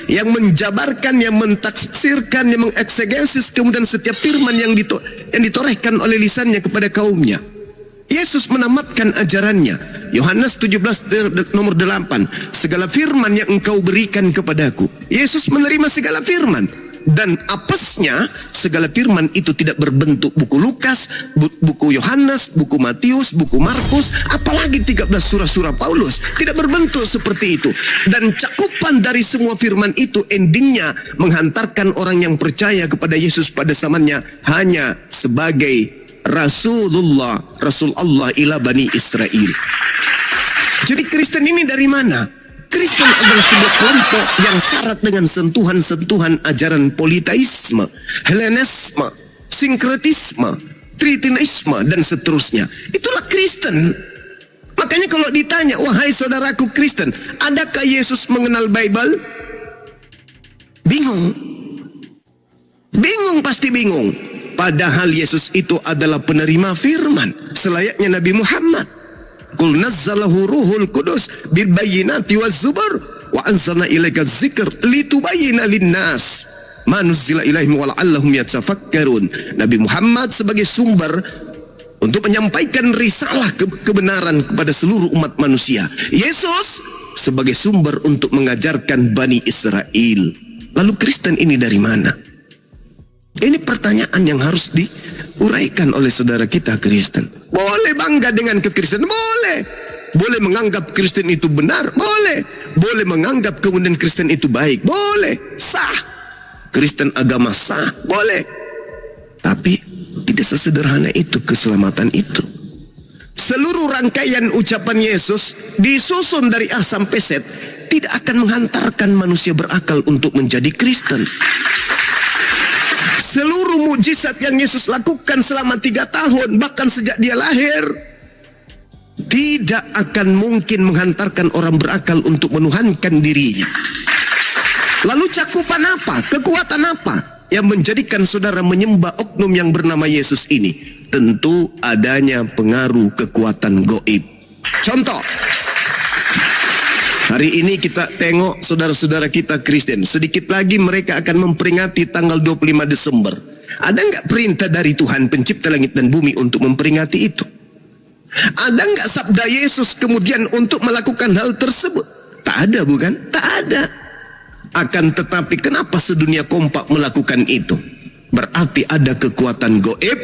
yang menjabarkan, yang mentafsirkan, yang mengeksegesis kemudian setiap firman yang ditorehkan oleh lisannya kepada kaumnya. Yesus menamatkan ajarannya. Yohanes 17 nomor 8. Segala firman yang engkau berikan kepadaku. Yesus menerima segala firman. Dan apesnya segala firman itu tidak berbentuk buku Lukas, buku Yohanes, buku Matius, buku Markus, apalagi 13 surah-surah Paulus. Tidak berbentuk seperti itu. Dan cakupan dari semua firman itu endingnya menghantarkan orang yang percaya kepada Yesus pada zamannya hanya sebagai Rasulullah, Rasul Allah ila Bani Israel. Jadi Kristen ini dari mana? Kristen adalah sebuah kelompok yang syarat dengan sentuhan-sentuhan ajaran politeisme, Helenisme, sinkretisme, tritinisme, dan seterusnya. Itulah Kristen. Makanya kalau ditanya, wahai saudaraku Kristen, adakah Yesus mengenal Bible? Bingung. Bingung, pasti bingung. Padahal Yesus itu adalah penerima firman, selayaknya Nabi Muhammad. Qul nazzalahu ruhul qudus bil bayyinati waz zubur wa anzalna ilaika dzikr litubayyana linnas ma nuzila ilaihim wa la'allahum yatafakkarun. Nabi Muhammad sebagai sumber untuk menyampaikan risalah kebenaran kepada seluruh umat manusia. Yesus sebagai sumber untuk mengajarkan Bani Israel. Lalu Kristen ini dari mana? Ini pertanyaan yang harus diuraikan oleh saudara kita Kristen. Boleh bangga dengan kekristenan, boleh. Boleh menganggap Kristen itu benar, boleh. Boleh menganggap kemudian Kristen itu baik, boleh. Sah. Kristen agama sah, boleh. Tapi tidak sesederhana itu keselamatan itu. Seluruh rangkaian ucapan Yesus disusun dari A sampai Z tidak akan menghantarkan manusia berakal untuk menjadi Kristen. Seluruh mujizat yang Yesus lakukan selama 3 tahun, bahkan sejak dia lahir, tidak akan mungkin menghantarkan orang berakal untuk menuhankan dirinya. Lalu cakupan apa? Kekuatan apa yang menjadikan saudara menyembah oknum yang bernama Yesus ini? Tentu adanya pengaruh kekuatan goib. Contoh, hari ini kita tengok saudara-saudara kita Kristen. Sedikit lagi mereka akan memperingati tanggal 25 Desember. Ada nggak perintah dari Tuhan pencipta langit dan bumi untuk memperingati itu? Ada nggak sabda Yesus kemudian untuk melakukan hal tersebut? Tak ada, bukan? Tak ada. Akan tetapi kenapa sedunia kompak melakukan itu? Berarti ada kekuatan goib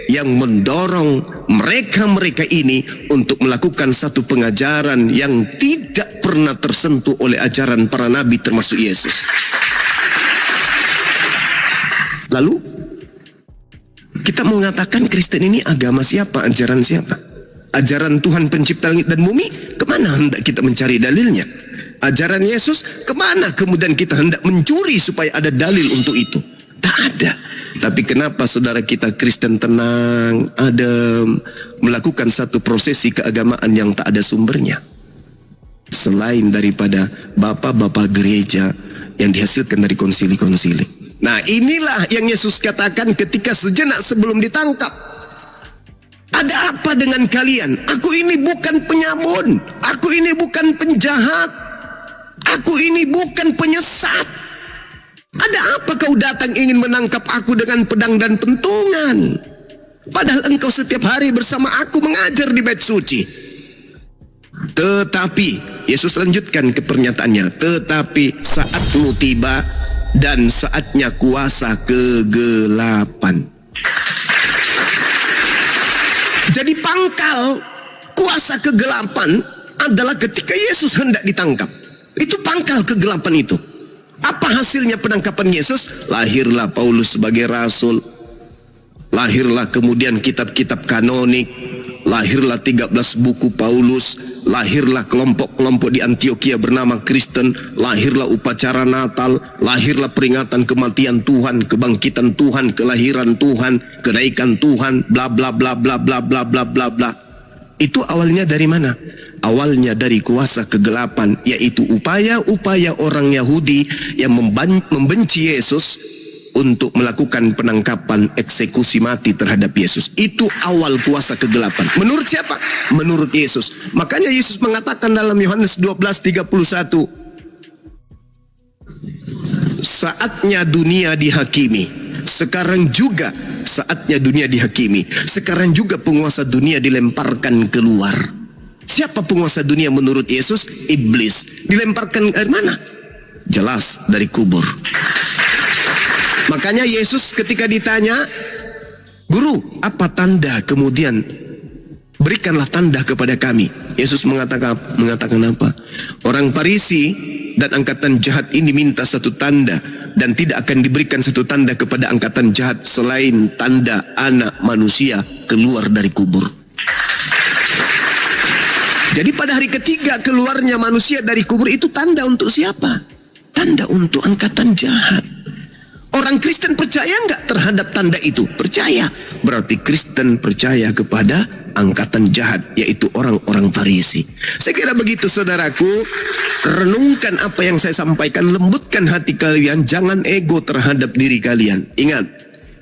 yang mendorong mereka-mereka ini untuk melakukan satu pengajaran yang tidak pernah tersentuh oleh ajaran para nabi termasuk Yesus. Lalu kita mengatakan Kristen ini agama siapa, ajaran siapa? Ajaran Tuhan pencipta langit dan bumi, kemana hendak kita mencari dalilnya? Ajaran Yesus, kemana kemudian kita hendak mencuri supaya ada dalil untuk itu? Tak ada. Tapi kenapa saudara kita Kristen tenang, adem, melakukan satu prosesi keagamaan yang tak ada sumbernya? Selain daripada bapak-bapak gereja yang dihasilkan dari konsili-konsili. Nah, inilah yang Yesus katakan ketika sejenak sebelum ditangkap. Ada apa dengan kalian? Aku ini bukan penyabun. Aku ini bukan penjahat. Aku ini bukan penyesat. Ada apa kau datang ingin menangkap aku dengan pedang dan pentungan? Padahal engkau setiap hari bersama aku mengajar di bait suci. Tetapi, Yesus lanjutkan ke pernyataannya. Tetapi saatmu tiba dan saatnya kuasa kegelapan. Jadi pangkal kuasa kegelapan adalah ketika Yesus hendak ditangkap. Itu pangkal kegelapan itu. Apa hasilnya penangkapan Yesus? Lahirlah Paulus sebagai rasul. Lahirlah kemudian kitab-kitab kanonik. Lahirlah 13 buku Paulus. Lahirlah kelompok-kelompok di Antioquia bernama Kristen. Lahirlah upacara Natal. Lahirlah peringatan kematian Tuhan, kebangkitan Tuhan, kelahiran Tuhan, kenaikan Tuhan, bla bla bla bla bla bla bla bla bla. Itu awalnya dari mana? Awalnya dari kuasa kegelapan, yaitu upaya-upaya orang Yahudi yang membenci Yesus untuk melakukan penangkapan, eksekusi mati terhadap Yesus. Itu awal kuasa kegelapan. Menurut siapa? Menurut Yesus. Makanya Yesus mengatakan dalam Yohanes 12:31, saatnya dunia dihakimi. Sekarang juga saatnya dunia dihakimi. Sekarang juga penguasa dunia dilemparkan keluar. Siapa penguasa dunia menurut Yesus? Iblis. Dilemparkan dari mana? Jelas dari kubur. Makanya Yesus ketika ditanya, Guru, apa tanda? Kemudian berikanlah tanda kepada kami. Yesus mengatakan apa? Orang Farisi dan angkatan jahat ini minta satu tanda, dan tidak akan diberikan satu tanda kepada angkatan jahat selain tanda anak manusia keluar dari kubur. Jadi pada hari ketiga keluarnya manusia dari kubur itu tanda untuk siapa? Tanda untuk angkatan jahat. Orang Kristen percaya nggak terhadap tanda itu? Percaya. Berarti Kristen percaya kepada angkatan jahat, yaitu orang-orang Farisi. Saya kira begitu saudaraku. Renungkan apa yang saya sampaikan, lembutkan hati kalian, jangan ego terhadap diri kalian. Ingat,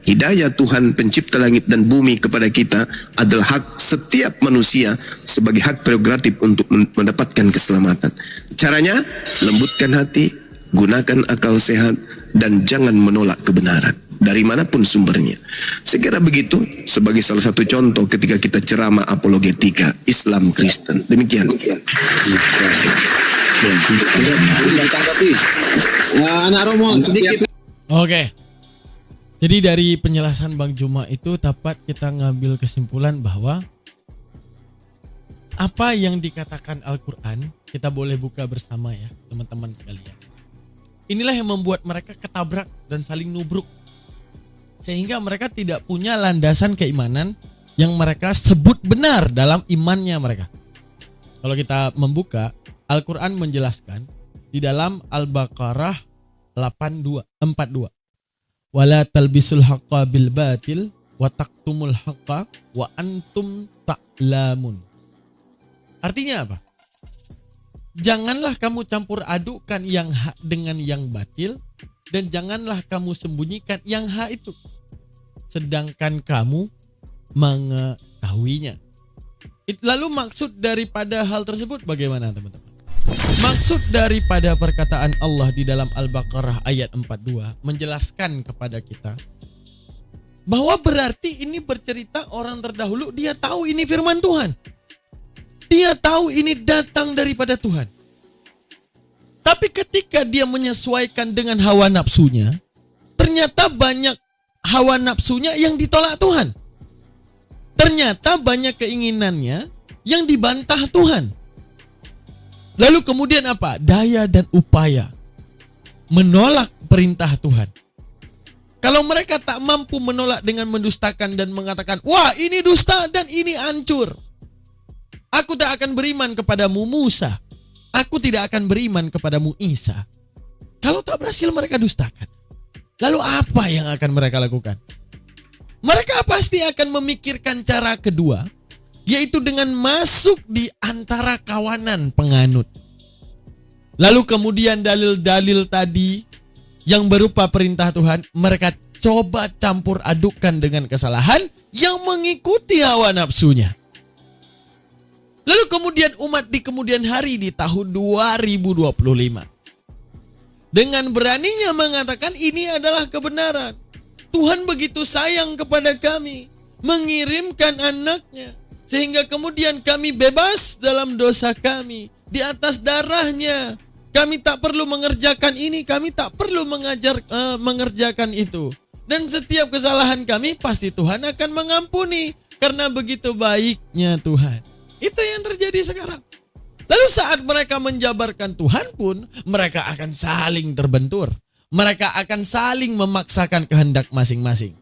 hidayah Tuhan pencipta langit dan bumi kepada kita adalah hak setiap manusia sebagai hak prerogatif untuk mendapatkan keselamatan. Caranya, lembutkan hati, gunakan akal sehat, dan jangan menolak kebenaran dari manapun sumbernya. Saya kira begitu sebagai salah satu contoh ketika kita ceramah apologetika Islam Kristen. Demikian. Anak Romo sedikit. Oke. Jadi dari penjelasan Bang Juma itu dapat kita ngambil kesimpulan bahwa apa yang dikatakan Al-Quran, kita boleh buka bersama ya teman-teman sekalian. Inilah yang membuat mereka ketabrak dan saling nubruk. Sehingga mereka tidak punya landasan keimanan yang mereka sebut benar dalam imannya mereka. Kalau kita membuka, Al-Quran menjelaskan di dalam Al-Baqarah 42. Wala talbisul haqqa bil batil wa taqtumul haqqa wa antum ta'lamun. Artinya apa? Janganlah kamu campur adukan yang hak dengan yang batil, dan janganlah kamu sembunyikan yang hak itu, sedangkan kamu mengetahuinya. Lalu maksud daripada hal tersebut bagaimana teman-teman? Maksud daripada perkataan Allah di dalam Al-Baqarah ayat 42 menjelaskan kepada kita bahwa berarti ini bercerita orang terdahulu dia tahu ini firman Tuhan. Dia tahu ini datang daripada Tuhan. Tapi ketika dia menyesuaikan dengan hawa nafsunya, ternyata banyak hawa nafsunya yang ditolak Tuhan. Ternyata banyak keinginannya yang dibantah Tuhan. Lalu kemudian apa? Daya dan upaya menolak perintah Tuhan. Kalau mereka tak mampu menolak dengan mendustakan dan mengatakan, wah ini dusta dan ini hancur, aku tak akan beriman kepadamu Musa, aku tidak akan beriman kepadamu Isa. Kalau tak berhasil mereka dustakan, lalu apa yang akan mereka lakukan? Mereka pasti akan memikirkan cara kedua, yaitu dengan masuk di antara kawanan penganut. Lalu kemudian dalil-dalil tadi yang berupa perintah Tuhan, mereka coba campur adukan dengan kesalahan yang mengikuti hawa nafsunya. Lalu kemudian umat di kemudian hari di tahun 2025 dengan beraninya mengatakan ini adalah kebenaran. Tuhan begitu sayang kepada kami, mengirimkan anaknya, sehingga kemudian kami bebas dalam dosa kami. Di atas darahnya kami tak perlu mengerjakan ini, kami tak perlu mengerjakan itu. Dan setiap kesalahan kami pasti Tuhan akan mengampuni, karena begitu baiknya Tuhan. Itu yang terjadi sekarang. Lalu saat mereka menjabarkan Tuhan pun, mereka akan saling terbentur. Mereka akan saling memaksakan kehendak masing-masing.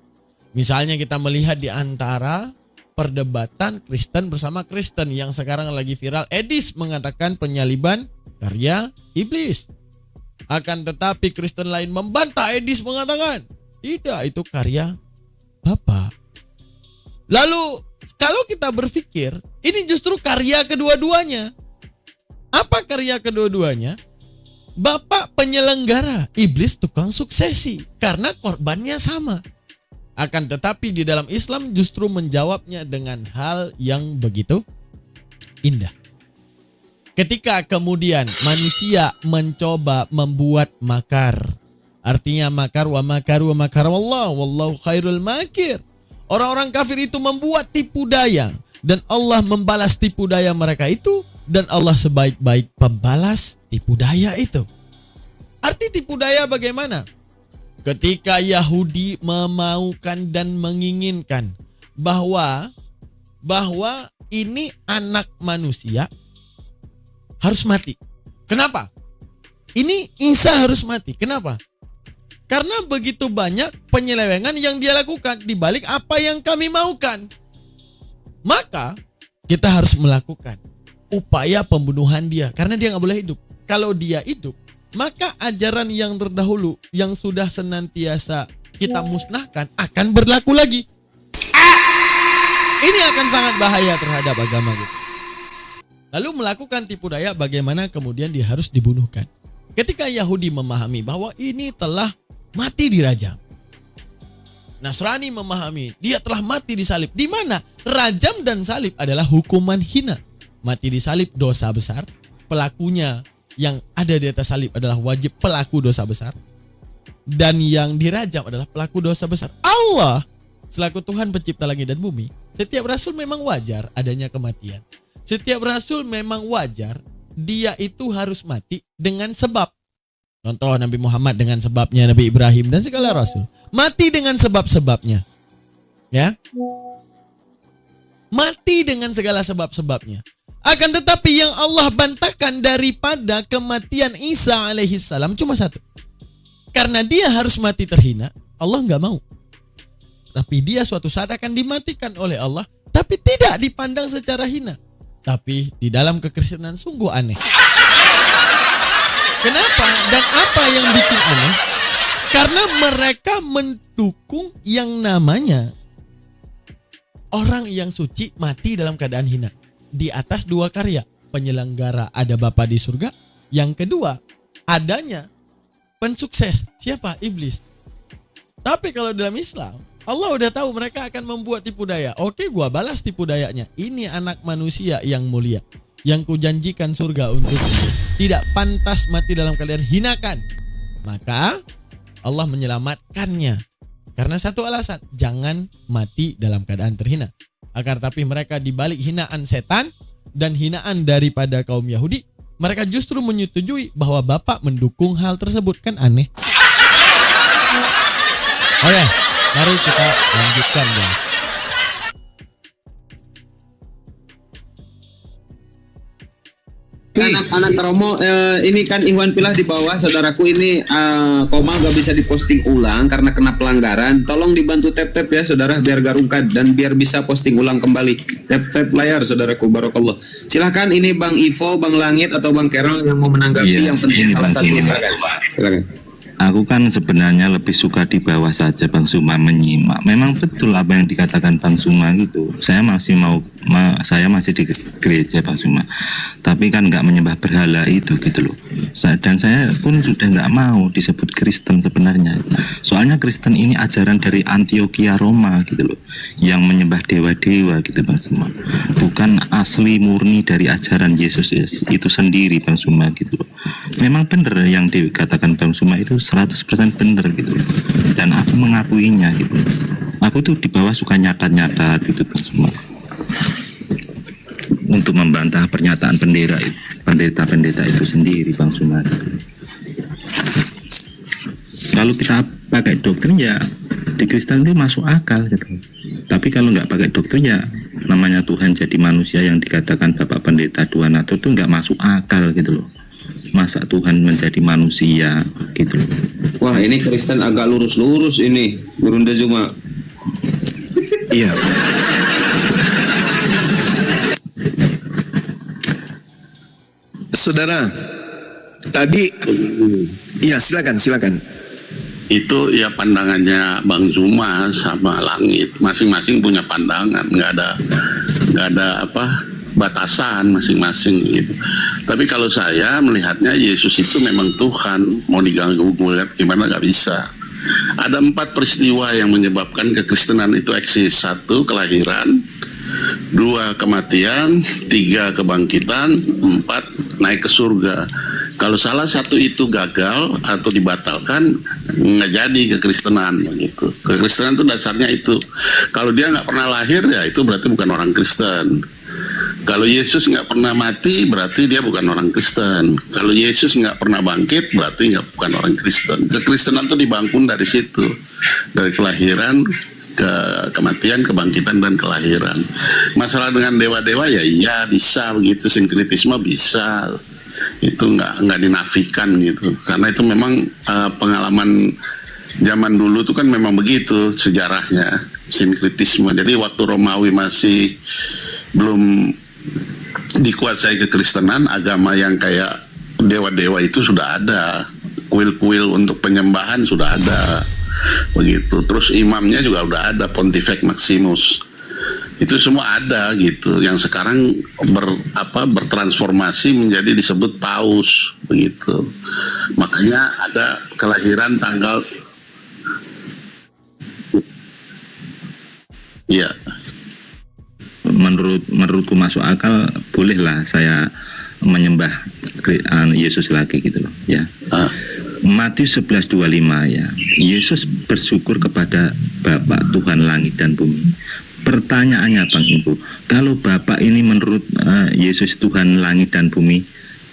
Misalnya kita melihat di antara perdebatan Kristen bersama Kristen yang sekarang lagi viral. Edis mengatakan penyaliban karya iblis. Akan tetapi Kristen lain membantah Edis mengatakan, tidak, itu karya Bapa. Lalu kalau kita berpikir, ini justru karya kedua-duanya. Apa karya kedua-duanya? Bapak penyelenggara, iblis tukang suksesi, karena korbannya sama. Akan tetapi di dalam Islam justru menjawabnya dengan hal yang begitu indah. Ketika kemudian manusia mencoba membuat makar Artinya makar wa makaru wa makar Allah wallahu khairul makir. Orang-orang kafir itu membuat tipu daya dan Allah membalas tipu daya mereka itu, dan Allah sebaik-baik pembalas tipu daya itu. Arti tipu daya bagaimana? Ketika Yahudi memaukan dan menginginkan bahwa ini anak manusia harus mati. Kenapa? Ini Isa harus mati. Kenapa? Karena begitu banyak penyelewengan yang dia lakukan di balik apa yang kami maukan. Maka kita harus melakukan upaya pembunuhan dia karena dia nggak boleh hidup. Kalau dia hidup, maka ajaran yang terdahulu yang sudah senantiasa kita musnahkan akan berlaku lagi. Ini akan sangat bahaya terhadap agama kita. Lalu melakukan tipu daya bagaimana kemudian dia harus dibunuhkan. Ketika Yahudi memahami bahwa ini telah mati dirajam, Nasrani memahami dia telah mati disalib, di mana rajam dan salib adalah hukuman hina. Mati disalib dosa besar, pelakunya yang ada di atas salib adalah wajib pelaku dosa besar, dan yang dirajam adalah pelaku dosa besar. Allah selaku Tuhan pencipta langit dan bumi, setiap rasul memang wajar adanya kematian. Setiap rasul memang wajar dia itu harus mati dengan sebab. Contoh Nabi Muhammad dengan sebabnya, Nabi Ibrahim dan segala rasul mati dengan sebab-sebabnya. Ya. Mati dengan segala sebab-sebabnya. Akan tetapi yang Allah bantahkan daripada kematian Isa alaihissalam cuma satu. Karena dia harus mati terhina, Allah nggak mau. Tapi dia suatu saat akan dimatikan oleh Allah, tapi tidak dipandang secara hina. Tapi di dalam kekristenan sungguh aneh. Kenapa? Dan apa yang bikin aneh? Karena mereka mendukung yang namanya orang yang suci mati dalam keadaan hina. Di atas dua karya. Penyelenggara ada Bapa di surga. Yang kedua, adanya pensukses. Siapa? Iblis. Tapi kalau dalam Islam, Allah udah tahu mereka akan membuat tipu daya. Oke, gua balas tipu dayanya. Ini anak manusia yang mulia, yang kujanjikan surga untuknya. Tidak pantas mati dalam keadaan hinakan. Maka Allah menyelamatkannya. Karena satu alasan, jangan mati dalam keadaan terhina. Akan tapi mereka dibalik hinaan setan dan hinaan daripada kaum Yahudi, mereka justru menyetujui bahwa Bapak mendukung hal tersebut. Kan aneh. Oke, mari kita lanjutkan guys. Anak-anak Romo, ini kan Ikhwan Pilah di bawah, saudaraku ini Komal gak bisa diposting ulang karena kena pelanggaran. Tolong dibantu tap-tap ya saudara, biar gak rungkat dan biar bisa posting ulang kembali. Tap-tap layar saudaraku, barokallah. Silahkan ini Bang Ivo, Bang Langit atau Bang Kerol yang mau menanggapi yang penting salah satu. Silakan. Aku kan sebenarnya lebih suka di bawah saja Bang Suma menyimak. Memang betul apa yang dikatakan Bang Suma gitu. Saya masih di gereja Bang Suma. Tapi kan nggak menyembah berhala itu gitu loh. Dan saya pun sudah nggak mau disebut Kristen sebenarnya. Soalnya Kristen ini ajaran dari Antioquia Roma gitu loh, yang menyembah dewa-dewa gitu Bang Suma. Bukan asli murni dari ajaran Yesus itu sendiri Bang Suma gitu loh. Memang benar yang dikatakan Bang Suma itu 100% benar gitu. Dan aku mengakuinya gitu. Aku tuh di bawah suka nyatat-nyatat gitu Bang Suma, untuk membantah pernyataan pendeta-pendeta itu sendiri Bang Suma. Kalau kita pakai doktrin ya di Kristen itu masuk akal gitu. Tapi kalau nggak pakai doktrin ya namanya Tuhan jadi manusia yang dikatakan Bapak Pendeta Dua Natur itu nggak masuk akal gitu loh. Masa Tuhan menjadi manusia gitu loh. Wah, ini Kristen agak lurus-lurus ini, Gurunda Zuma. Iya. Saudara, tadi ya silakan. Itu ya pandangannya Bang Zuma sama Langit, masing-masing punya pandangan, nggak ada batasan masing-masing gitu. Tapi kalau saya melihatnya Yesus itu memang Tuhan, mau diganggu gugat gimana nggak bisa. Ada 4 peristiwa yang menyebabkan kekristenan itu eksis. 1, kelahiran. 2, kematian. 3, kebangkitan. 4, naik ke surga. Kalau salah satu itu gagal atau dibatalkan, nggak jadi kekristenan gitu. Kekristenan itu dasarnya itu. Kalau dia nggak pernah lahir, ya itu berarti bukan orang Kristen. Kalau Yesus nggak pernah mati, berarti dia bukan orang Kristen. Kalau Yesus nggak pernah bangkit, berarti bukan orang Kristen. Kekristenan itu dibangun dari situ, dari kelahiran, ke kematian, kebangkitan, dan kelahiran. Masalah dengan dewa-dewa ya iya bisa begitu, sinkritisme bisa, itu nggak dinafikan gitu, karena itu memang pengalaman zaman dulu tuh kan memang begitu sejarahnya, sinkritisme. Jadi waktu Romawi masih belum dikuasai kekristenan, agama yang kayak dewa-dewa itu sudah ada, kuil-kuil untuk penyembahan sudah ada begitu. Terus imamnya juga udah ada, Pontifex Maximus, itu semua ada gitu. Yang sekarang bertransformasi menjadi disebut paus begitu. Makanya ada kelahiran tanggal ya. Menurutku masuk akal, bolehlah saya menyembah Yesus lagi gitu loh ya. Matius 11:25 ya. Yesus bersyukur kepada Bapa Tuhan langit dan bumi. Pertanyaannya Bang Ibu, kalau Bapak ini menurut Yesus Tuhan langit dan bumi,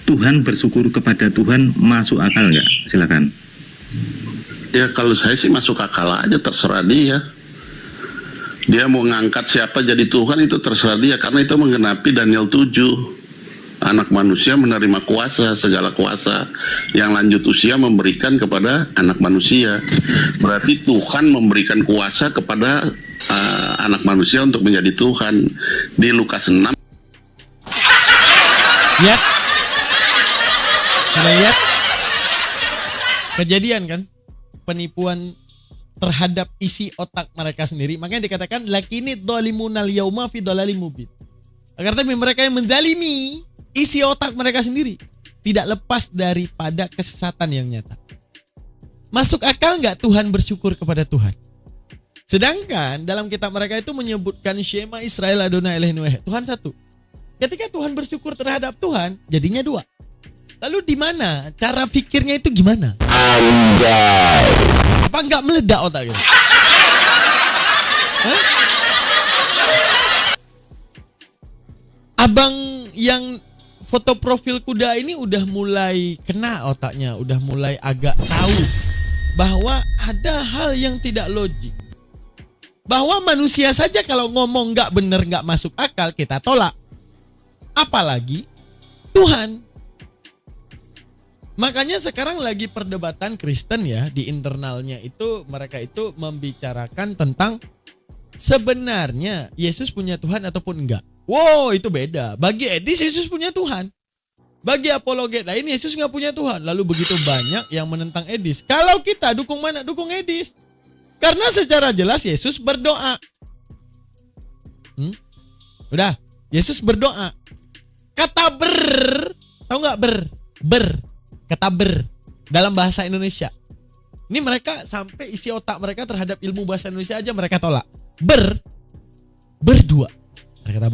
Tuhan bersyukur kepada Tuhan masuk akal nggak? Silakan. Ya kalau saya sih masuk akal aja, terserah dia. Dia mau ngangkat siapa jadi Tuhan itu terserah dia, karena itu menggenapi Daniel 7. Anak manusia menerima kuasa, segala kuasa yang lanjut usia memberikan kepada anak manusia. Berarti Tuhan memberikan kuasa kepada anak manusia untuk menjadi Tuhan. Di Lukas 6. Ya. Kita lihat kejadian kan, penipuan terhadap isi otak mereka sendiri. Makanya dikatakan lakini dhalimunal yauma fi dhalalim mubin. Agar tapi mereka yang menzalimi isi otak mereka sendiri, tidak lepas daripada kesesatan yang nyata. Masuk akal nggak Tuhan bersyukur kepada Tuhan? Sedangkan dalam kitab mereka itu menyebutkan Shema Israel Adonai Elohenu Echad, Tuhan satu. Ketika Tuhan bersyukur terhadap Tuhan, jadinya dua. Lalu di mana cara pikirnya itu gimana? Anjay. Apa nggak meledak otak gitu? Hah? Abang yang foto profil kuda ini udah mulai kena otaknya, udah mulai agak tahu bahwa ada hal yang tidak logik. Bahwa manusia saja kalau ngomong nggak bener, nggak masuk akal, kita tolak. Apalagi Tuhan. Makanya sekarang lagi perdebatan Kristen ya, di internalnya itu mereka itu membicarakan tentang sebenarnya Yesus punya Tuhan ataupun enggak. Wow, itu beda. Bagi Edis Yesus punya Tuhan. Bagi apologet lain Yesus nggak punya Tuhan. Lalu begitu banyak yang menentang Edis. Kalau kita dukung mana? Dukung Edis. Karena secara jelas Yesus berdoa. Udah, Yesus berdoa. Kata tahu nggak kata dalam bahasa Indonesia. Ini mereka sampai isi otak mereka terhadap ilmu bahasa Indonesia aja mereka tolak. Berdua. Mereka kata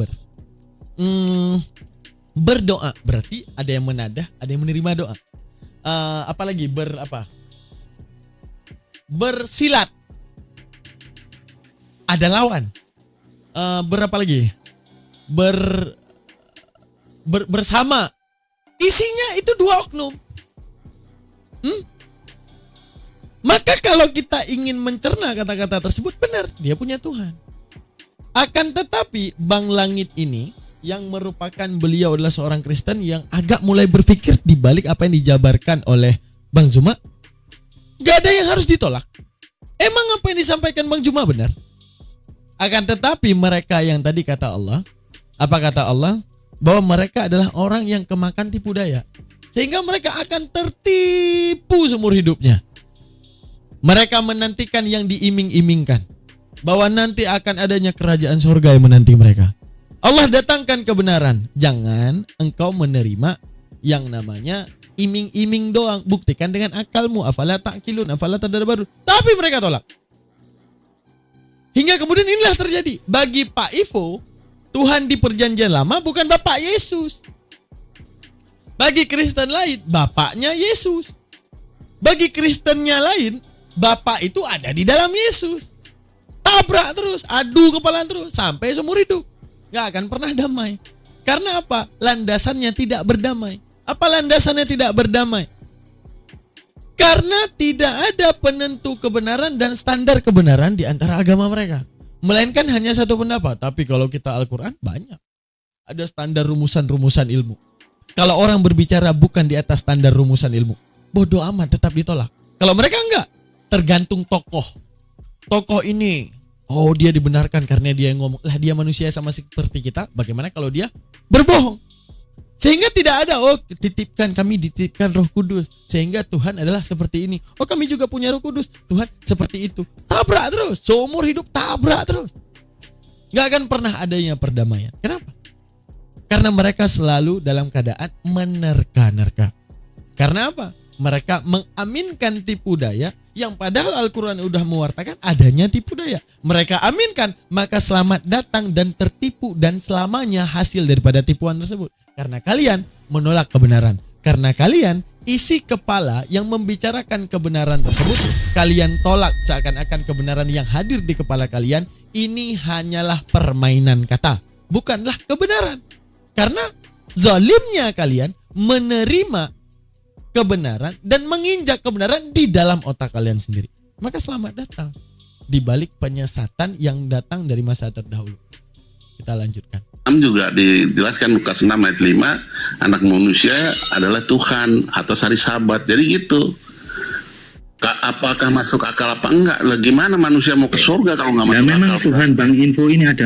berdoa berarti ada yang menadah, ada yang menerima doa. Apalagi bersilat, ada lawan. Berapa lagi? Bersama. Isinya itu dua oknum. Maka kalau kita ingin mencerna kata-kata tersebut, benar, dia punya Tuhan. Akan tetapi Bang Langit ini yang merupakan beliau adalah seorang Kristen yang agak mulai berpikir di balik apa yang dijabarkan oleh Bang Zuma, gak ada yang harus ditolak. Emang apa yang disampaikan Bang Zuma benar? Akan tetapi mereka yang tadi kata Allah, apa kata Allah? Bahwa mereka adalah orang yang kemakan tipu daya, sehingga mereka akan tertipu seumur hidupnya. Mereka menantikan yang diiming-imingkan, bahwa nanti akan adanya kerajaan surga yang menanti mereka. Allah datangkan kebenaran. Jangan engkau menerima yang namanya iming-iming doang. Buktikan dengan akalmu. Afala ta'qilun, afala tadabbarun. Tapi mereka tolak. Hingga kemudian inilah terjadi. Bagi Pak Ivo, Tuhan di perjanjian lama bukan Bapak Yesus. Bagi Kristen lain, bapaknya Yesus. Bagi Kristennya lain, bapak itu ada di dalam Yesus. Tabrak terus, adu kepala terus sampai seumur hidup. Gak akan pernah damai. Karena apa? Landasannya tidak berdamai. Apa landasannya tidak berdamai? Karena tidak ada penentu kebenaran dan standar kebenaran di antara agama mereka. Melainkan hanya satu pendapat. Tapi kalau kita Al-Quran, banyak. Ada standar rumusan-rumusan ilmu. Kalau orang berbicara bukan di atas standar rumusan ilmu, bodoh amat, tetap ditolak. Kalau mereka enggak, tergantung tokoh. Tokoh ini, oh dia dibenarkan karena dia yang ngomong. Lah dia manusia sama seperti kita, bagaimana kalau dia berbohong? Sehingga tidak ada, oh kami dititipkan Roh Kudus. Sehingga Tuhan adalah seperti ini. Oh kami juga punya Roh Kudus. Tuhan seperti itu. Tabrak terus, seumur hidup tabrak terus. Gak akan pernah adanya perdamaian. Kenapa? Karena mereka selalu dalam keadaan menerka-nerka. Karena apa? Mereka mengaminkan tipu daya yang padahal Al-Quran udah mewartakan adanya tipu daya. Mereka aminkan, maka selamat datang dan tertipu dan selamanya hasil daripada tipuan tersebut. Karena kalian menolak kebenaran. Karena kalian isi kepala yang membicarakan kebenaran tersebut, kalian tolak seakan-akan kebenaran yang hadir di kepala kalian ini hanyalah permainan kata, bukanlah kebenaran. Karena zalimnya kalian menerima kebenaran dan menginjak kebenaran di dalam otak kalian sendiri. Maka selamat datang di balik penyesatan yang datang dari masa terdahulu. Kita lanjutkan. Juga dijelaskan Lukas 6 ayat 5, anak manusia adalah Tuhan atau hari Sabat. Jadi gitu. Apakah masuk akal apa enggak? Lah gimana manusia mau ke surga kalau nggak Ya masuk memang akal? Tuhan Bang Info ini ada